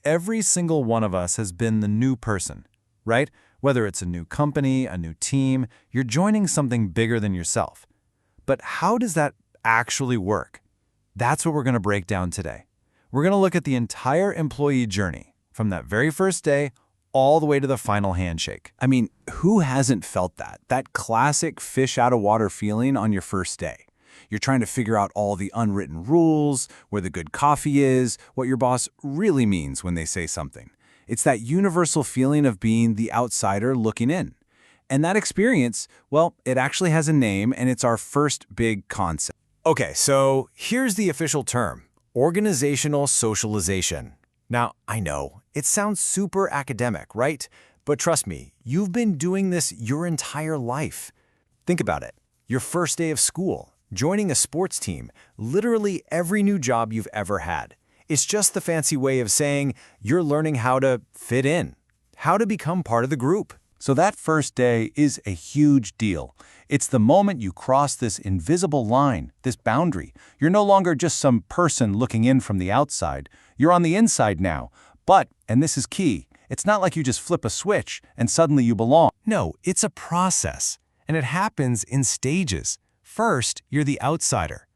Every single one of us has been the new person, right? Whether it's a new company, a new team, you're joining something bigger than yourself. But how does that actually work? That's what we're going to break down today. We're going to look at the entire employee journey, from that very first day all the way to the final handshake. I mean, who hasn't felt that? That classic fish out of water feeling on your first day. You're trying to figure out all the unwritten rules, where the good coffee is, what your boss really means when they say something. It's that universal feeling of being the outsider looking in. And that experience, well, it actually has a name, and it's our first big concept. Okay, so here's the official term: organizational socialization. Now, I know, it sounds super academic, right? But trust me, you've been doing this your entire life. Think about it. Your first day of school, joining a sports team, literally every new job you've ever had. It's just the fancy way of saying you're learning how to fit in, how to become part of the group. So that first day is a huge deal. It's the moment you cross this invisible line, this boundary. You're no longer just some person looking in from the outside. You're on the inside now. But, and this is key, it's not like you just flip a switch and suddenly you belong. No, it's a process, and it happens in stages. First, you're the outsider.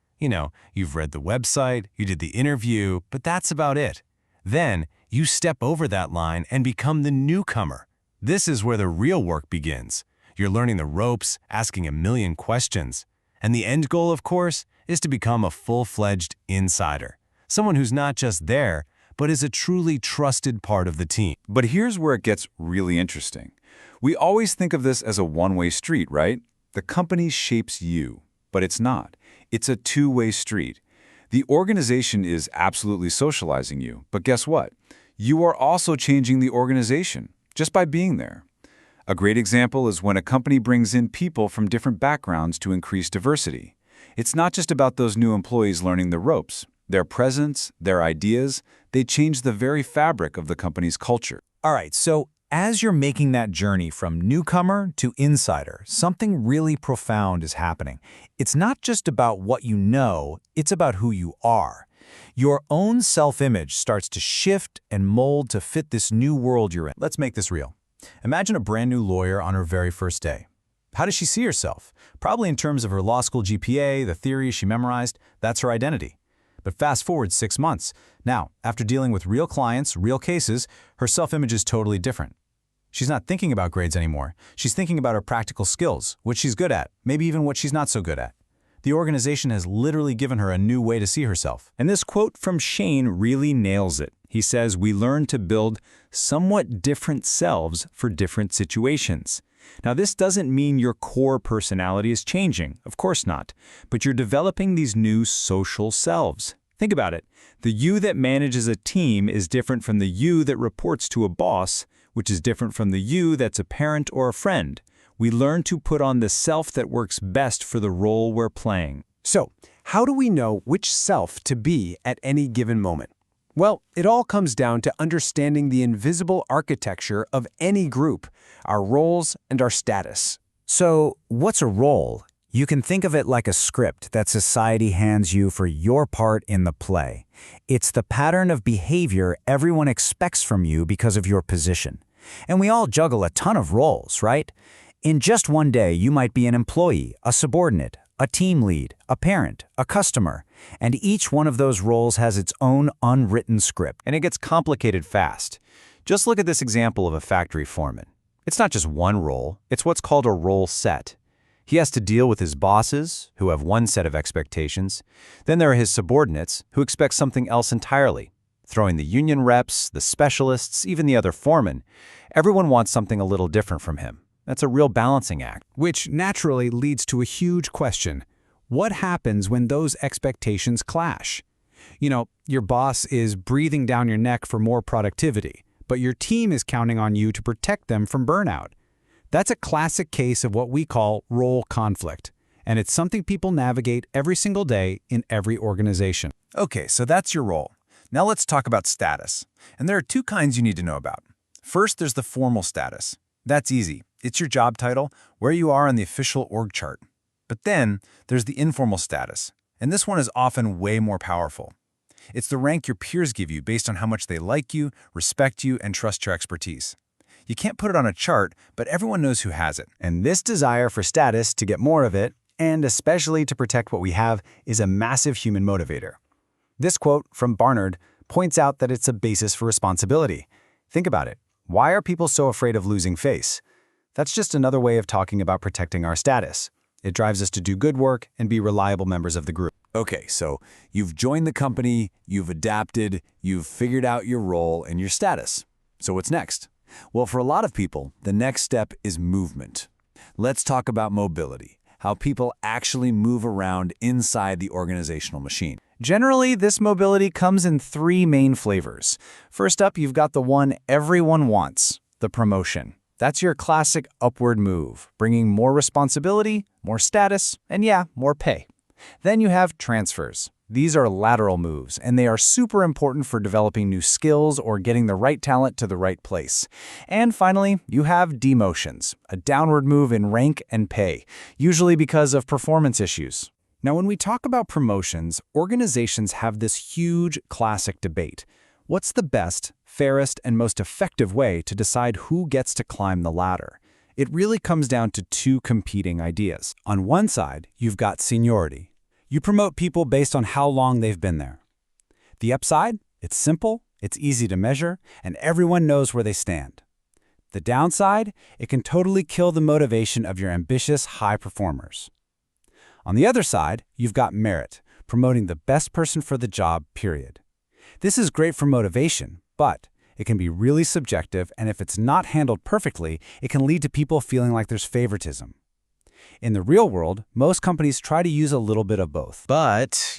You've read the website, you did the interview, but that's about it. Then, you step over that line and become the newcomer. This is where the real work begins. You're learning the ropes, asking a million questions. And the end goal, of course, is to become a full-fledged insider. Someone who's not just there, but is a truly trusted part of the team. But here's where it gets really interesting. We always think of this as a one-way street, right? The company shapes you, but it's not. It's a two-way street. The organization is absolutely socializing you, but guess what? You are also changing the organization just by being there. A great example is when a company brings in people from different backgrounds to increase diversity. It's not just about those new employees learning the ropes. Their presence, their ideas, they change the very fabric of the company's culture. All right, so as you're making that journey from newcomer to insider, something really profound is happening. It's not just about what you know, it's about who you are. Your own self-image starts to shift and mold to fit this new world you're in. Let's make this real. Imagine a brand new lawyer on her very first day. How does she see herself? Probably in terms of her law school GPA, the theories she memorized. That's her identity. But fast forward 6 months. Now, after dealing with real clients, real cases, her self-image is totally different. She's not thinking about grades anymore. She's thinking about her practical skills, what she's good at, maybe even what she's not so good at. The organization has literally given her a new way to see herself. And this quote from Shane really nails it. He says, "We learn to build somewhat different selves for different situations." Now, this doesn't mean your core personality is changing. Of course not. But you're developing these new social selves. Think about it. The you that manages a team is different from the you that reports to a boss, which is different from the you that's a parent or a friend. We learn to put on the self that works best for the role we're playing. So, how do we know which self to be at any given moment? Well, it all comes down to understanding the invisible architecture of any group, our roles and our status. So, what's a role? You can think of it like a script that society hands you for your part in the play. It's the pattern of behavior everyone expects from you because of your position. And we all juggle a ton of roles, right? In just one day, you might be an employee, a subordinate, a team lead, a parent, a customer, and each one of those roles has its own unwritten script. And it gets complicated fast. Just look at this example of a factory foreman. It's not just one role, it's what's called a role set. He has to deal with his bosses, who have one set of expectations. Then there are his subordinates, who expect something else entirely. Throwing the union reps, the specialists, even the other foremen, everyone wants something a little different from him. That's a real balancing act. Which naturally leads to a huge question. What happens when those expectations clash? Your boss is breathing down your neck for more productivity, but your team is counting on you to protect them from burnout. That's a classic case of what we call role conflict, and it's something people navigate every single day in every organization. Okay, so that's your role. Now let's talk about status. And there are 2 kinds you need to know about. First, there's the formal status. That's easy. It's your job title, where you are on the official org chart. But then, there's the informal status, and this one is often way more powerful. It's the rank your peers give you based on how much they like you, respect you, and trust your expertise. You can't put it on a chart, but everyone knows who has it. And this desire for status, to get more of it, and especially to protect what we have, is a massive human motivator. This quote from Barnard points out that it's a basis for responsibility. Think about it. Why are people so afraid of losing face? That's just another way of talking about protecting our status. It drives us to do good work and be reliable members of the group. Okay, so you've joined the company, you've adapted, you've figured out your role and your status. So what's next? Well, for a lot of people, the next step is movement. Let's talk about mobility, how people actually move around inside the organizational machine. Generally, this mobility comes in 3 main flavors. First up, you've got the one everyone wants, the promotion. That's your classic upward move, bringing more responsibility, more status, and yeah, more pay. Then you have transfers. These are lateral moves, and they are super important for developing new skills or getting the right talent to the right place. And finally, you have demotions, a downward move in rank and pay, usually because of performance issues. Now, when we talk about promotions, organizations have this huge classic debate. What's the best, fairest, and most effective way to decide who gets to climb the ladder? It really comes down to 2 competing ideas. On one side, you've got seniority. You promote people based on how long they've been there. The upside? It's simple, it's easy to measure, and everyone knows where they stand. The downside? It can totally kill the motivation of your ambitious high performers. On the other side, you've got merit, promoting the best person for the job, period. This is great for motivation, but it can be really subjective, and if it's not handled perfectly, it can lead to people feeling like there's favoritism. In the real world, most companies try to use a little bit of both. But,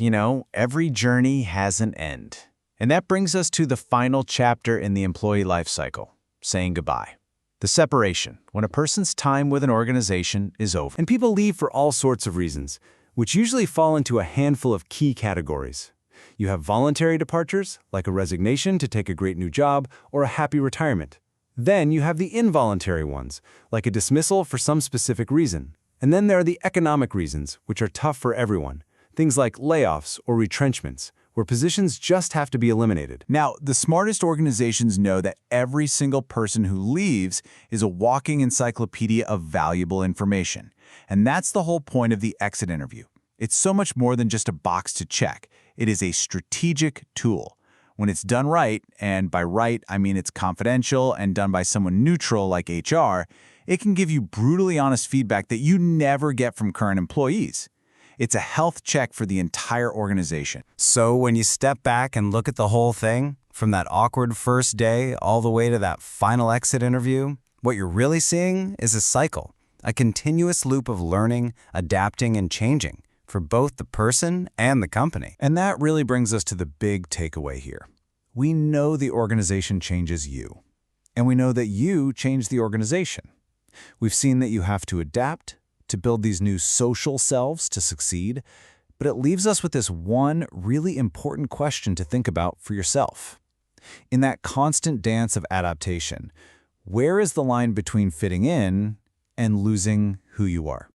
every journey has an end. And that brings us to the final chapter in the employee life cycle, saying goodbye. The separation, when a person's time with an organization is over. And people leave for all sorts of reasons, which usually fall into a handful of key categories. You have voluntary departures, like a resignation to take a great new job or a happy retirement. Then you have the involuntary ones, like a dismissal for some specific reason. And then there are the economic reasons, which are tough for everyone. Things like layoffs or retrenchments, where positions just have to be eliminated. Now, the smartest organizations know that every single person who leaves is a walking encyclopedia of valuable information. And that's the whole point of the exit interview. It's so much more than just a box to check. It is a strategic tool. When it's done right, and by right, I mean it's confidential and done by someone neutral like HR, it can give you brutally honest feedback that you never get from current employees. It's a health check for the entire organization. So when you step back and look at the whole thing, from that awkward first day all the way to that final exit interview, what you're really seeing is a cycle, a continuous loop of learning, adapting, and changing for both the person and the company. And that really brings us to the big takeaway here. We know the organization changes you, and we know that you change the organization. We've seen that you have to adapt, to build these new social selves to succeed, but it leaves us with this one really important question to think about for yourself. In that constant dance of adaptation, where is the line between fitting in and losing who you are?